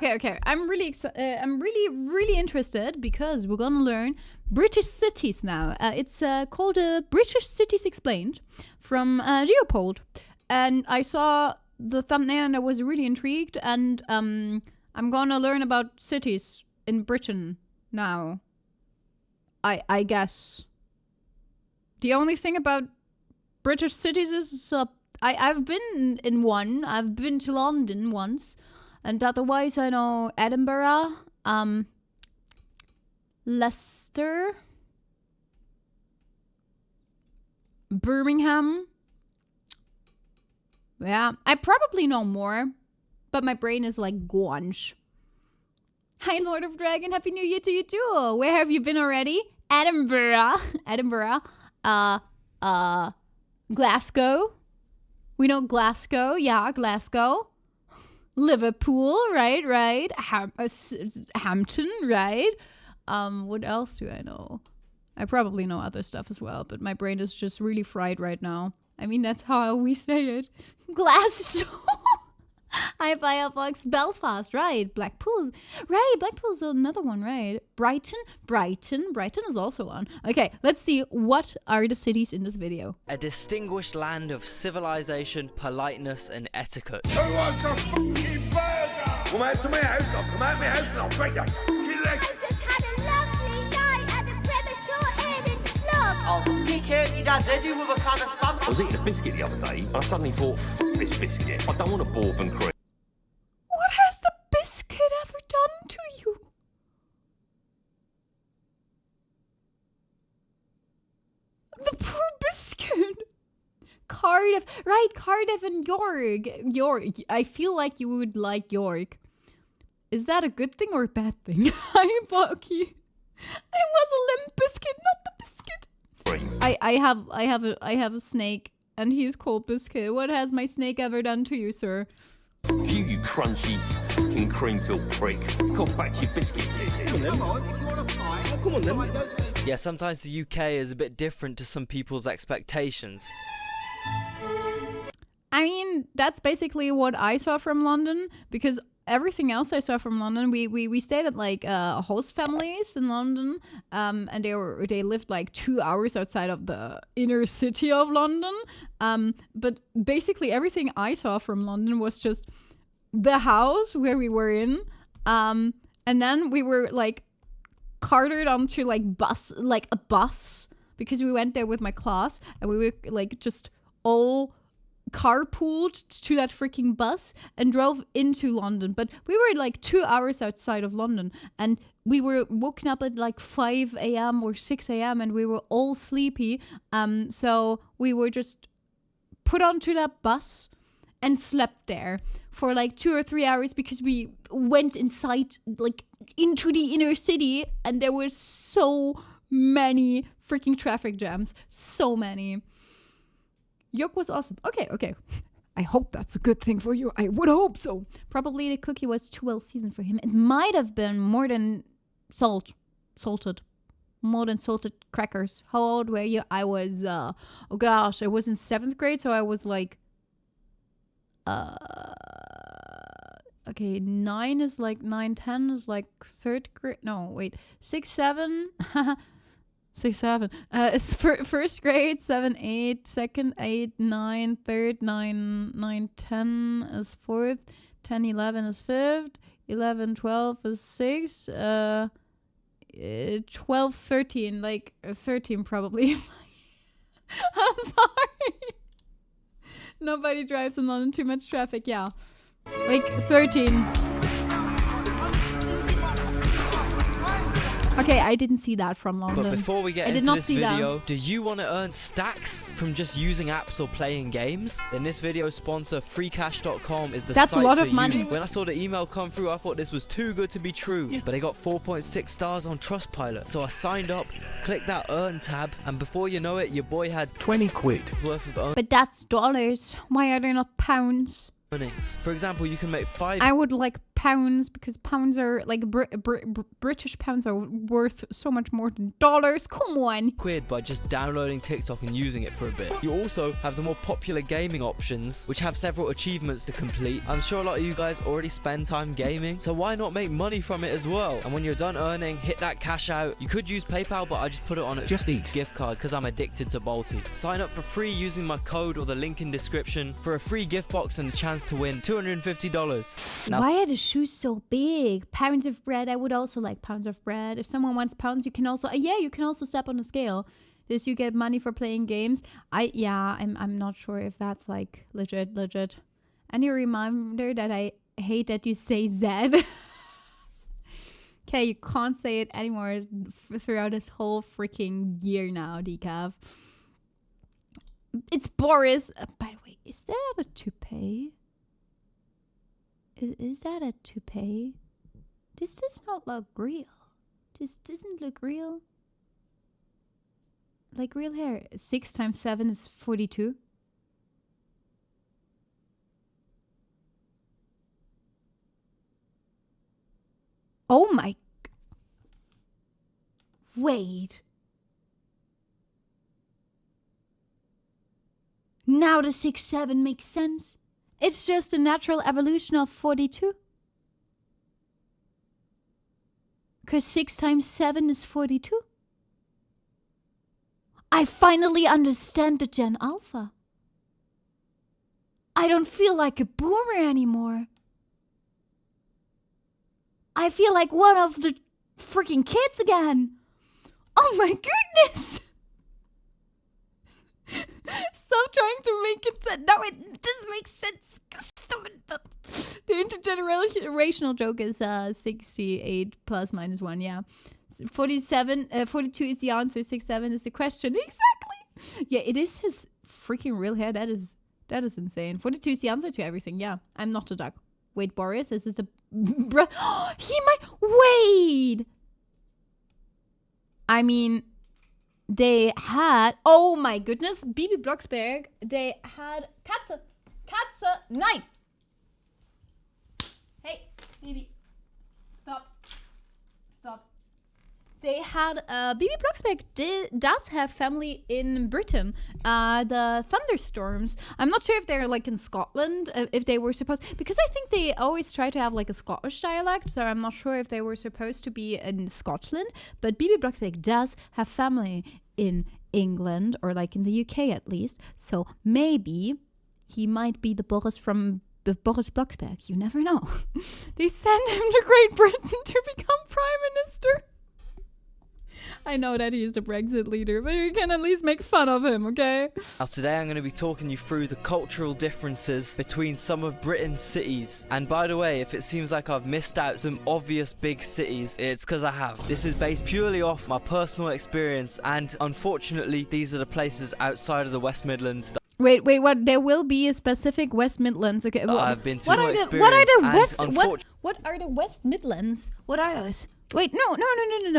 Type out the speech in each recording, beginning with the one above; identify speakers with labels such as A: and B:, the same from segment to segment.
A: Okay. I'm really interested because we're gonna learn British cities now. It's called British Cities Explained from Geopold, and I saw the thumbnail and I was really intrigued. And I'm gonna learn about cities in Britain now. I guess. The only thing about British cities is I've been in one. I've been to London once. And otherwise, I know Edinburgh, Leicester, Birmingham. Yeah, I probably know more, but my brain is like guanche. Hi, Lord of Dragon. Happy New Year to you too. Where have you been already? Edinburgh. Glasgow. We know Glasgow. Yeah, Glasgow. Liverpool, right. Hampton, right. What else do I know? I probably know other stuff as well, but my brain is just really fried right now. I mean, that's how we say it. Glasgow. Hi, Firefox. Belfast, right. Blackpool. Right, Blackpool's another one, right. Brighton is also one. Okay, let's see what are the cities in this video.
B: A distinguished land of civilization, politeness, and etiquette.
C: Who wants a fucking burger? Come out to my house, I'll come out of my house and I'll break your fucking legs.
D: I just had a lovely night at the premature earning slug.
E: I'll kick it, your dad's ready with a can of spam.
F: I was eating a biscuit the other day, and I suddenly thought, F this biscuit. I don't want a bourbon cream.
A: What has the biscuit ever done to you? The poor biscuit. Cardiff, right? Cardiff and York. I feel like you would like York. Is that a good thing or a bad thing? Hi, Bucky. It was a Limp Biscuit, not the biscuit. I have a snake, and he's called Biscuit. What has my snake ever done to you, sir?
F: You crunchy fucking cream-filled prick. Go back to your biscuit tin.
E: Come on, if you want to fight, come on then.
B: Yeah, sometimes the UK is a bit different to some people's expectations.
A: I mean, that's basically what I saw from London, because everything else I saw from London, we stayed at like host families in London, and they lived like 2 hours outside of the inner city of London. But basically everything I saw from London was just the house where we were in, and then we were like carted onto like a bus, because we went there with my class, and we were like just all carpooled to that freaking bus and drove into London. But we were like 2 hours outside of London, and we were woken up at like 5 a.m. or 6 a.m. and we were all sleepy. So we were just put onto that bus and slept there for like 2 or 3 hours, because we went inside, like into the inner city, and there were so many freaking traffic jams. So many. York was awesome. Okay. I hope that's a good thing for you. I would hope so. Probably the cookie was too well seasoned for him. It might have been more than salted. More than salted crackers. How old were you? I was, I was in 7th grade, so I was like, 9 is like 9, 10 is like 3rd grade. No, wait, 6, 7. 6, 7. It's first grade, 7, 8, 2nd, 8, 9, 3rd, 9, 10 is 4th, 10, 11 is 5th, 11, 12 is 6th, 12, 13, like 13 probably. I'm sorry. Nobody drives in London, too much traffic, yeah. Like 13. Okay, I didn't see that from London.
B: But before we get into this video, do you want to earn stacks from just using apps or playing games? Then this video sponsor, freecash.com, is the site for you. That's a lot of money. When I saw the email come through, I thought this was too good to be true. But they got 4.6 stars on Trustpilot. So I signed up, clicked that earn tab, and before you know it, your boy had
F: 20 quid
B: worth of earnings.
A: But that's dollars. Why are they not pounds?
B: For example, you can make 5...
A: I would like pounds, because pounds are like British pounds are worth so much more than dollars. Come on.
B: Quid by just downloading TikTok and using it for a bit. You also have the more popular gaming options, which have several achievements to complete. I'm sure a lot of you guys already spend time gaming, so why not make money from it as well? And when you're done earning, hit that cash out. You could use PayPal, but I just put it on a Just Eat gift card because I'm addicted to Balti. Sign up for free using my code or the link in description for a free gift box and a chance to win $250. Now,
A: why are the shoes so big? Pounds of bread. I would also like pounds of bread. If someone wants pounds, you can also you can also step on the scale. This you get money for playing games. I'm not sure if that's like legit. Any reminder that I hate that you say Z. Okay, you can't say it anymore throughout this whole freaking year now, Decaf. It's Boris. By the way, is that a toupee? Is that a toupee? This does not look real. This doesn't look real. Like real hair. 6 times 7 is 42. Oh my. Wait. Now the 6-7 makes sense. It's just a natural evolution of 42. Because 6 times 7 is 42. I finally understand the Gen Alpha. I don't feel like a boomer anymore. I feel like one of the freaking kids again. Oh my goodness. Stop trying to make it sense. No, it doesn't make sense. Stop it. The intergenerational joke is 68 plus minus 1, yeah. 42 is the answer, 67 is the question. Exactly. Yeah, it is his freaking real hair. That is insane. 42 is the answer to everything, yeah. I'm not a duck. Wait, Boris, this is the breath. He might. Wait. I mean, they had. Oh my goodness, Bibi Blocksberg. They had Katze, nein. Hey, Bibi, stop. They had Bibi Blocksberg does have family in Britain. The thunderstorms. I'm not sure if they're like in Scotland, if they were supposed, because I think they always try to have like a Scottish dialect. So I'm not sure if they were supposed to be in Scotland. But Bibi Blocksberg does have family in England, or like in the UK at least. So maybe he might be the Boris from Boris Blocksberg. You never know. They send him to Great Britain to become Prime Minister. I know that he's the Brexit leader, but you can at least make fun of him, okay?
B: Now today I'm going to be talking you through the cultural differences between some of Britain's cities. And by the way, if it seems like I've missed out some obvious big cities, it's because I have. This is based purely off my personal experience, and unfortunately these are the places outside of the West Midlands.
A: Wait, what? There will be a specific West Midlands, okay?
B: I've been to
A: what are the West Midlands? What are those? Wait, no.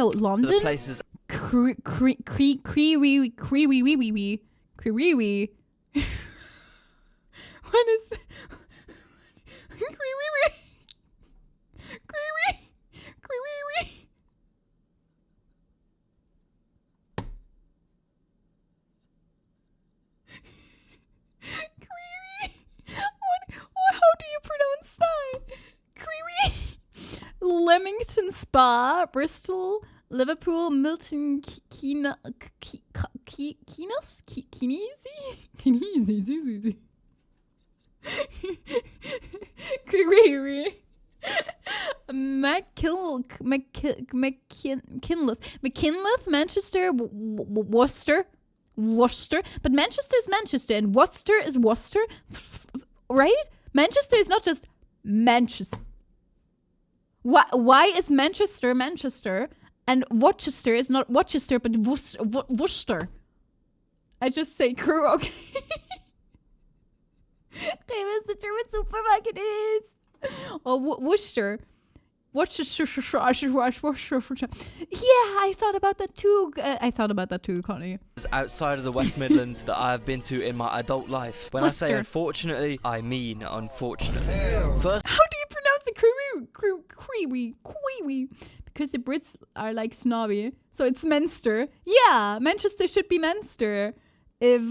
A: London?
B: The places.
A: Crewe. What is Crewe? How do you pronounce that? Crewe. Leamington Spa, Bristol, Liverpool, Milton Keynes. Crewe. McKinley, Manchester, Worcester. But Manchester is Manchester and Worcester is Worcester, right? Manchester is not just Manchester. Why is Manchester and Worcester is not Worcester but Worcester? I just say Crewe, okay? Famous the German supermarket is. Oh, Worcester. Worcester. Yeah, I thought about that too, Connie.
B: Outside of the West Midlands that I have been to in my adult life. When
A: Worcester.
B: I say unfortunately, I mean unfortunately. First,
A: how do you pronounce the Crewe? Crewe. Because the Brits are like snobby. So it's Menster. Yeah, Manchester should be Menster. If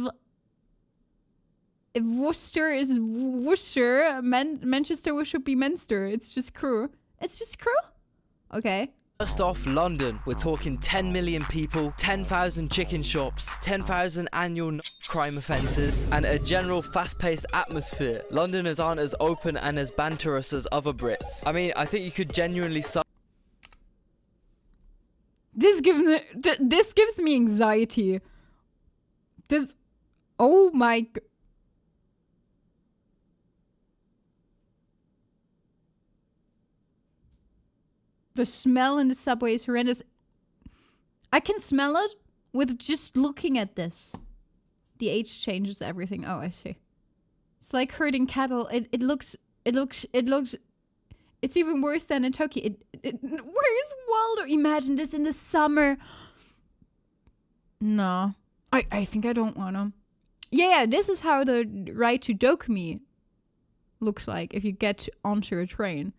A: Worcester is Worcester, Manchester should be Menster. It's just Crewe. Okay.
B: First off, London. We're talking 10 million people, 10,000 chicken shops, 10,000 annual crime offences, and a general fast-paced atmosphere. Londoners aren't as open and as banterous as other Brits. I mean, I think you could genuinely
A: This gives me anxiety. Oh my god. The smell in the subway is horrendous. I can smell it with just looking at this. The age changes everything. Oh, I see. It's like herding cattle. It looks. It's even worse than in Turkey. Where is Waldo? Imagine this in the summer. No, I think I don't wanna. Yeah. This is how the ride to Dokumi looks like if you get onto a train,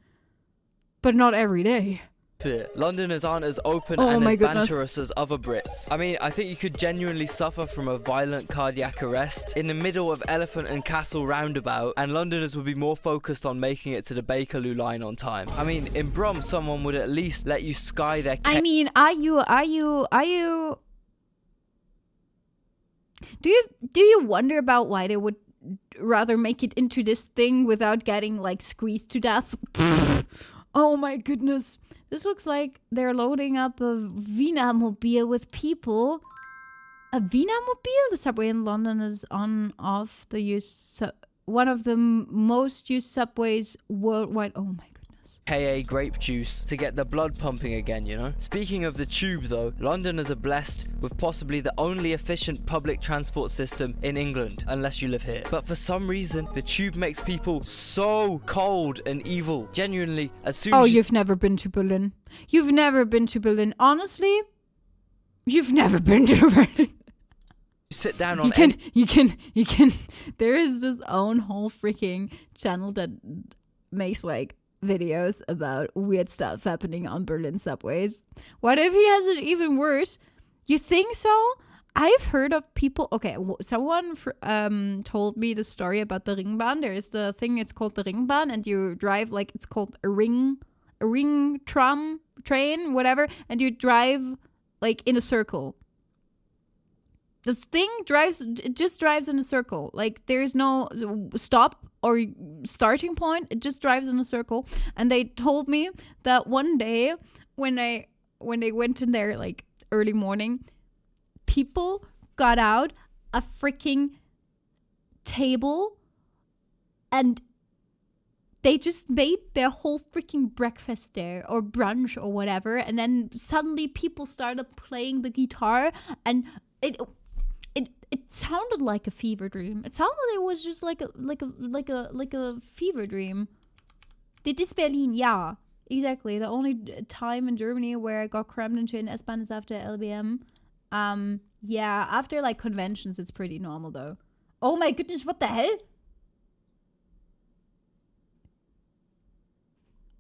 A: but not every day.
B: Londoners aren't as open and as banterous as other Brits. I mean, I think you could genuinely suffer from a violent cardiac arrest in the middle of Elephant and Castle roundabout, and Londoners would be more focused on making it to the Bakerloo line on time. I mean, in Brum, someone would at least let you sky their
A: I mean, are you do you wonder about why they would rather make it into this thing without getting like squeezed to death? Oh my goodness. This looks like they're loading up a Wienermobile with people. A Wienermobile? The subway in London is off the one of the most used subways worldwide. Oh my goodness.
B: KA grape juice to get the blood pumping again, you know? Speaking of the tube though, Londoners are blessed with possibly the only efficient public transport system in England, unless you live here. But for some reason, the tube makes people so cold and evil. Genuinely, as soon as
A: you've never been to Berlin. You've never been to Berlin. Honestly, you've never been to Berlin.
B: Sit down on
A: you can there is this own whole freaking channel that makes like videos about weird stuff happening on Berlin subways. What if he has it even worse? You think so? I've heard of people. Okay, someone told me the story about the Ringbahn. There is the thing, it's called the Ringbahn, and you drive like it's called a ring tram train, whatever, and you drive like in a circle. This thing just drives in a circle. Like there's no stop or starting point. It just drives in a circle. And they told me that one day when they went in there like early morning, people got out a freaking table and they just made their whole freaking breakfast there or brunch or whatever. And then suddenly people started playing the guitar and it sounded like a fever dream. It sounded like it was just like a fever dream. Dit is Berlin, yeah. Exactly. The only time in Germany where I got crammed into an S-Bahn is after LBM. Yeah, after like conventions it's pretty normal though. Oh my goodness, what the hell?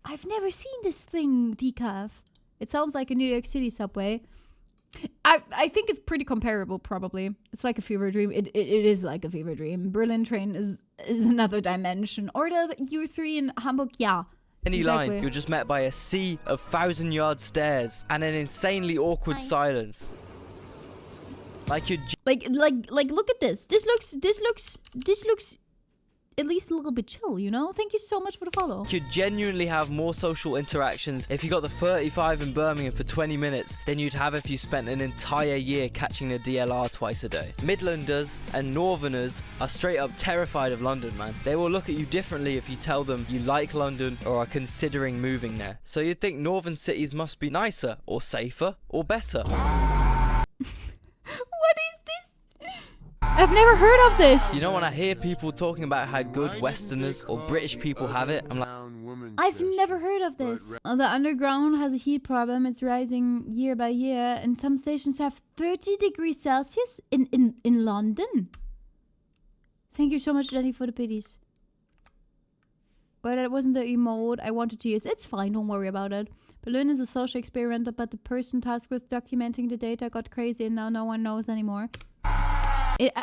A: I've never seen this thing, decaf. It sounds like a New York City subway. I think it's pretty comparable, probably. It's like a fever dream. It is like a fever dream. Berlin train is another dimension. Or the U3 in Hamburg, yeah.
B: Any line, you're just met by a sea of 1,000-yard stairs and an insanely awkward silence. Like you're
A: like look at this. This looks at least a little bit chill, you know? Thank you so much for the follow.
B: You could genuinely have more social interactions if you got the 35 in Birmingham for 20 minutes than you'd have if you spent an entire year catching the DLR twice a day. Midlanders and Northerners are straight up terrified of London, man. They will look at you differently if you tell them you like London or are considering moving there. So you'd think northern cities must be nicer or safer or better.
A: What is this? I've never heard of this.
B: You know, when I hear people talking about how good Westerners or British people have it, I'm like,
A: I've never heard of this. The underground has a heat problem. It's rising year by year, and some stations have 30 degrees Celsius in London. Thank you so much, Jenny, for the pity. Well, that wasn't the emote I wanted to use. It's fine, don't worry about it. Balloon is a social experiment, but the person tasked with documenting the data got crazy and now no one knows anymore.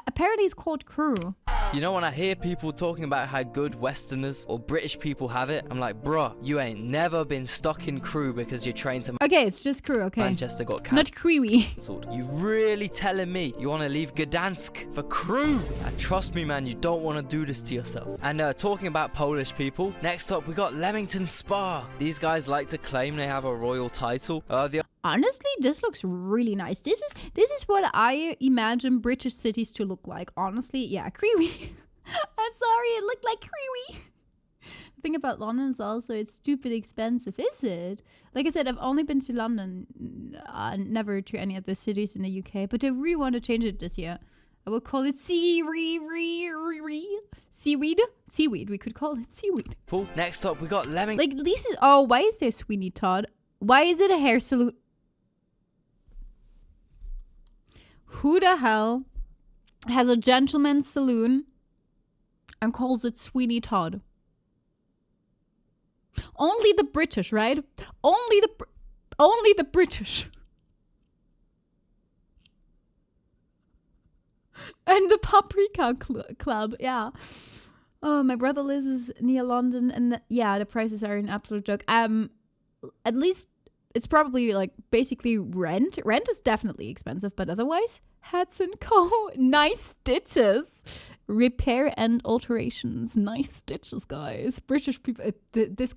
A: Apparently it's called Crewe.
B: You know, when I hear people talking about how good Westerners or British people have it, I'm like, bruh, you ain't never been stuck in Crewe because you're trained to...
A: Okay, it's just Crewe, okay.
B: Manchester got
A: not Crewe.
B: cancelled. You really telling me you want to leave Gdansk for Crewe? Trust me, man, you don't want to do this to yourself. And talking about Polish people, next up we got Leamington Spa. These guys like to claim they have a royal title.
A: Honestly, this looks really nice. This is what I imagine British cities to look like. Honestly, yeah, Crewe. I'm sorry, it looked like Crewe. The thing about London is also it's stupid expensive, is it? Like I said, I've only been to London, never to any of the cities in the UK, but I really want to change it this year. I would call it seaweed. Seaweed. We could call it seaweed.
B: Cool. Next up, we got Leamington.
A: Like this is. Oh, why is there Sweeney Todd? Why is it a hair salon? Who the hell has a gentleman's saloon and calls it Sweeney Todd? Only the British, right? Only the British. And the Paprika Club, yeah. Oh, my brother lives near London, and the prices are an absolute joke. At least it's probably like basically rent. Rent is definitely expensive, but otherwise, Hats & Co. Nice stitches. Repair and alterations. Nice stitches, guys. British people. This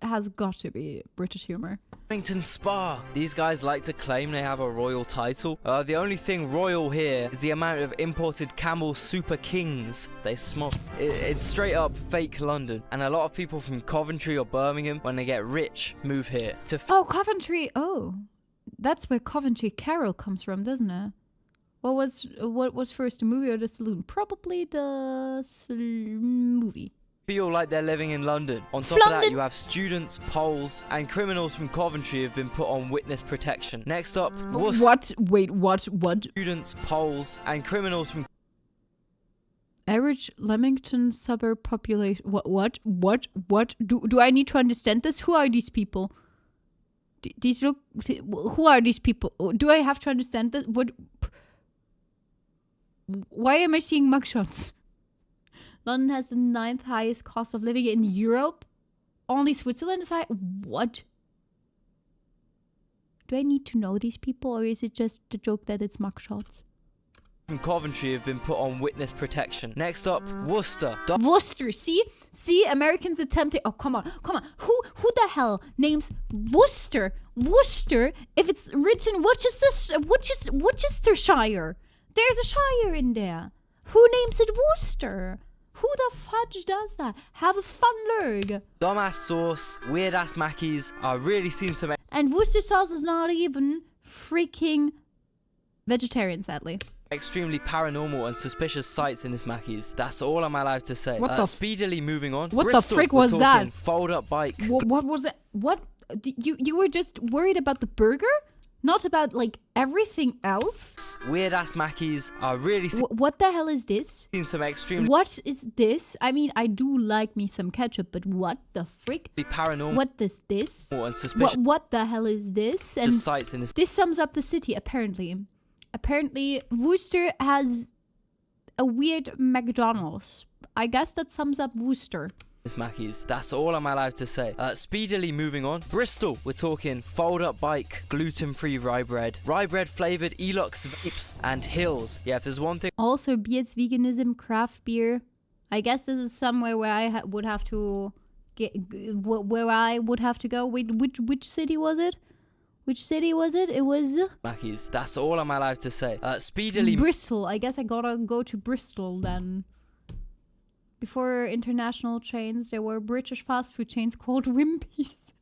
A: has got to be British humor.
B: Leamington Spa. These guys like to claim they have a royal title. The only thing royal here is the amount of imported Camel Super Kings they smoke. It's straight up fake London. And a lot of people from Coventry or Birmingham, when they get rich, move here to...
A: Coventry. Oh, that's where Coventry Carol comes from, doesn't it? What was first, the movie or the saloon? Probably the movie.
B: Feel like they're living in London. On top of that, you have students, Poles, and criminals from Coventry have been put on witness protection. Next up, Worcester.
A: What? Wait, what?
B: Students, Poles, and criminals from...
A: Average Leamington suburb population. What? Do I need to understand this? Who are these people? Who are these people? Do I have to understand this? What? Why am I seeing mugshots? London has the 9th highest cost of living in Europe. Only Switzerland is high. What? Do I need to know these people, or is it just the joke that it's mugshots?
B: From Coventry have been put on witness protection. Next up, Worcester.
A: Worcester. See, Americans attempting. Oh, come on. Who the hell names Worcester? Worcester. If it's written Worcestershire. There's a shire in there. Who names it Worcester? Who the fudge does that? Have a fun lurg.
B: Dumbass sauce, weird ass Mackies. I really seen some...
A: And Worcester sauce is not even freaking vegetarian, sadly.
B: Extremely paranormal and suspicious sights in this Mackies. That's all I'm allowed to say. Speedily moving on.
A: What
B: Bristol,
A: the frick was that?
B: Fold up bike.
A: What was it? What? You were just worried about the burger? Not about, like, everything else?
B: Weird ass Mackies are really...
A: What the hell is this?
B: Seen some extremely...
A: What is this? I mean, I do like me some ketchup, but what the frick?
B: Paranormal.
A: What is this?
B: And suspicious.
A: What the hell is this? And
B: sights in this
A: sums up the city, apparently. Apparently, Worcester has a weird McDonald's. I guess that sums up Worcester.
B: Mackies. That's all I'm allowed to say. Speedily moving on. Bristol. We're talking fold-up bike, gluten-free rye bread flavoured Elux vapes, and Hills. Yeah, if there's one thing...
A: Also, Beards, veganism, craft beer. I guess this is somewhere where I would have to go. Wait, which city was it? Which city was it? It was...
B: Mackies. That's all I'm allowed to say. Speedily...
A: Bristol. I guess I gotta go to Bristol then. Before international chains, there were British fast food chains called Wimpy's.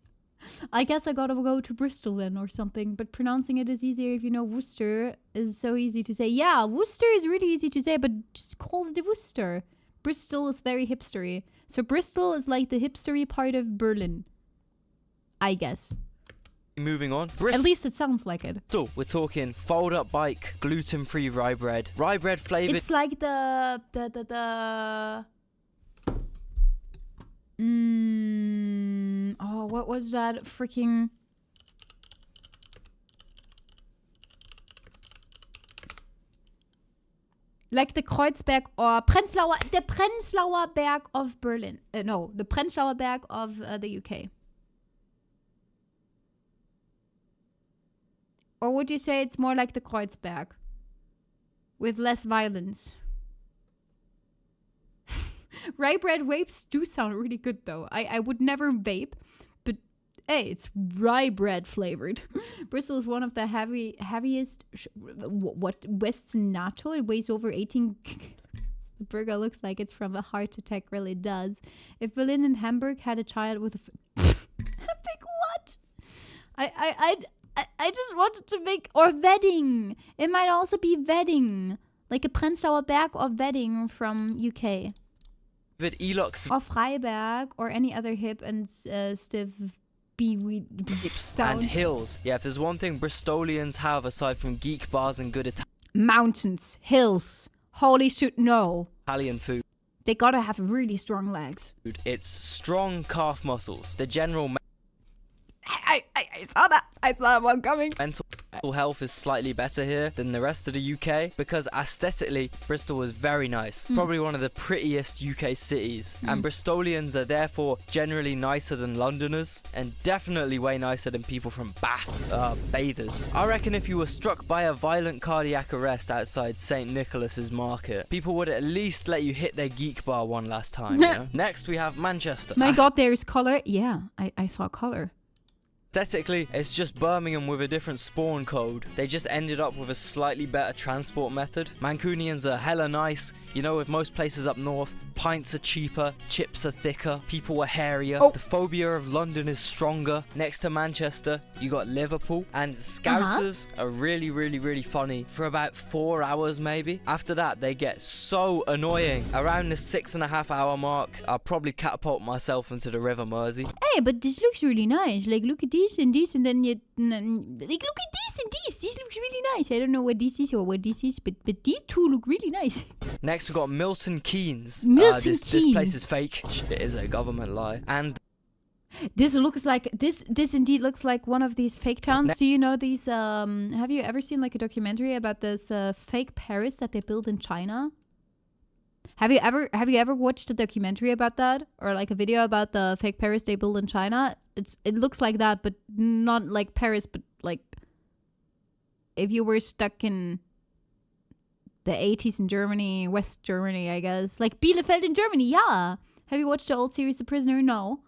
A: I guess I gotta go to Bristol then or something. But pronouncing it is easier if you know Worcester is so easy to say. Yeah, Worcester is really easy to say, but just call it Worcester. Bristol is very hipstery. So Bristol is like the hipstery part of Berlin. I guess.
B: Moving on.
A: At least it sounds like it.
B: So we're talking fold-up bike, gluten-free rye bread flavoured...
A: It's like the Oh, what was that freaking... Like the Kreuzberg or the Prenzlauer Berg of Berlin. No, the Prenzlauer Berg of the UK. Or would you say it's more like the Kreuzberg? With less violence. Rye bread vapes do sound really good though. I would never vape. But hey, it's rye bread flavored. Bristol is one of the heaviest Western NATO. It weighs over 18 The burger looks like it's from a heart attack, really does. If Berlin and Hamburg had a child with a big what? I just wanted to make, or wedding. It might also be wedding, like a Prenzlauer Berg or wedding from UK.
B: With Elox
A: Or Freiberg or any other hip and stiff
B: hips and hills. Yeah, if there's one thing Bristolians have aside from geek bars and good
A: mountains, hills, holy shit, no.
B: Italian food,
A: they gotta have really strong legs.
B: it's strong calf muscles. The general
A: I saw that. I saw that one coming.
B: mental health is slightly better here than the rest of the UK because aesthetically Bristol is very nice. Probably one of the prettiest UK cities. And Bristolians are therefore generally nicer than Londoners and definitely way nicer than people from Bath, bathers. I reckon if you were struck by a violent cardiac arrest outside St. Nicholas's Market, people would at least let you hit their geek bar one last time, you know? Next we have Manchester.
A: My god, there is colour. Yeah, I saw colour.
B: Aesthetically, it's just Birmingham with a different spawn code. They just ended up with a slightly better transport method. Mancunians are hella nice. You know, with most places up north, pints are cheaper, chips are thicker, people are hairier. The phobia of London is stronger. Next to Manchester, you got Liverpool. And Scousers are really, really, really funny for about 4 hours maybe. After that, they get so annoying. Around the 6.5 hour mark, I'll probably catapult myself into the River Mersey.
A: Hey, but this looks really nice. Like, look at this and this, and then like, look at this and this. This looks really nice. I don't know what this is or what this is, but these two look really nice.
B: Next, we've got Milton Keynes.
A: Milton Keynes.
B: This place is fake. It is a government lie. And
A: this looks like this indeed looks like one of these fake towns. Do you know these? Have you ever seen like a documentary about this fake Paris that they built in China? Have you ever watched a documentary about that, or like a video about the fake Paris they built in China? It looks like that, but not like Paris, but like if you were stuck in the 80s in Germany, West Germany, I guess, like Bielefeld in Germany. Yeah. Have you watched the old series The Prisoner? No.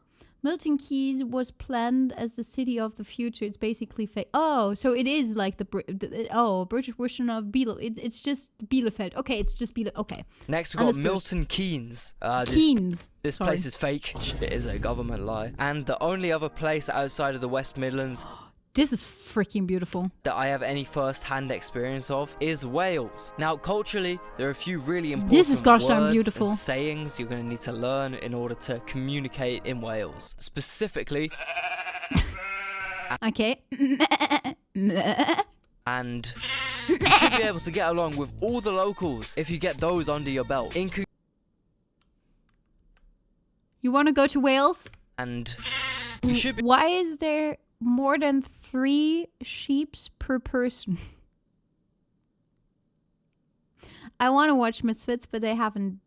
A: Milton Keynes was planned as the city of the future. It's basically fake. Oh, so it is like the British version of Bielefeld. It's just Bielefeld. Okay, it's just Bielefeld. Okay.
B: Next, we've got Milton Keynes.
A: Keynes.
B: This place is fake. It is a government lie. And the only other place outside of the West Midlands
A: this is freaking beautiful
B: that I have any first-hand experience of is Wales. Now, culturally, there are a few really important
A: this is gosh
B: words
A: damn beautiful
B: and sayings you're going to need to learn in order to communicate in Wales. Specifically...
A: okay.
B: And you should be able to get along with all the locals if you get those under your belt.
A: You want to go to Wales?
B: And you should be...
A: Why is there more than 3 sheep per person? I want to watch Misfits, but they haven't.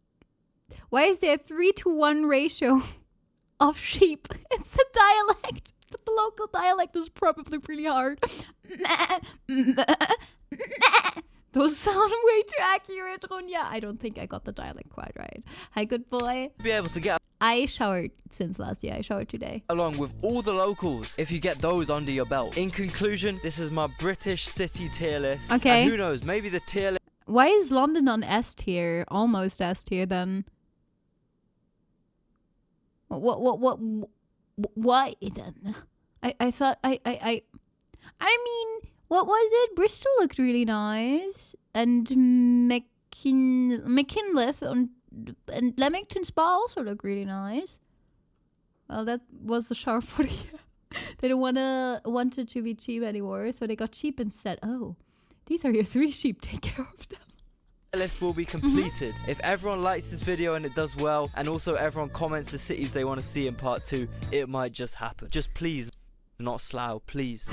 A: Why is there a 3-to-1 ratio of sheep? It's a dialect, but the local dialect is probably pretty hard. Those sound way too accurate, Runya. I don't think I got the dialect quite right. Hi, good boy.
B: Be able to get...
A: I showered since last year. I showered today.
B: Along with all the locals if you get those under your belt. In conclusion, this is my British city tier list.
A: Okay.
B: And who knows, maybe the tier list...
A: Why is London on S tier? Almost S tier then. Why then? I thought I mean, what was it? Bristol looked really nice. And McKinley and Leamington Spa also look really nice. Well, that was the shower for the year. They don't want it to be cheap anymore, so they got cheap instead. Oh, these are your 3 sheep. Take care of them.
B: list will be completed. If everyone likes this video and it does well, and also everyone comments the cities they want to see in part 2, it might just happen. Just please, not Slough, please.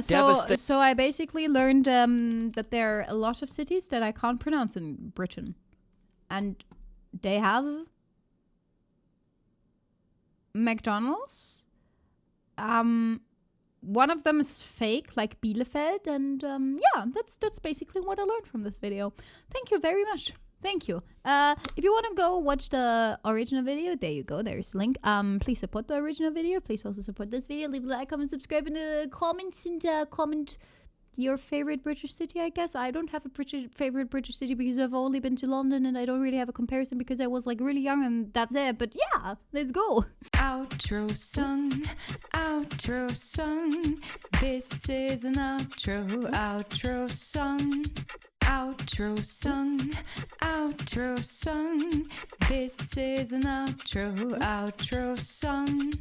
A: So I basically learned that there are a lot of cities that I can't pronounce in Britain. And they have McDonald's. One of them is fake, like Bielefeld, and yeah, that's basically what I learned from this video. Thank you very much. Thank you. If you want to go watch the original video, there you go. There's a link. Please support the original video. Please also support this video. Leave a like, comment, subscribe in the comments, and comment your favorite British city, I guess. I don't have a favorite British city because I've only been to London and I don't really have a comparison because I was like really young and that's it. But yeah, let's go. Outro song, outro song. This is an outro song. Outro song, outro song. This is an outro song.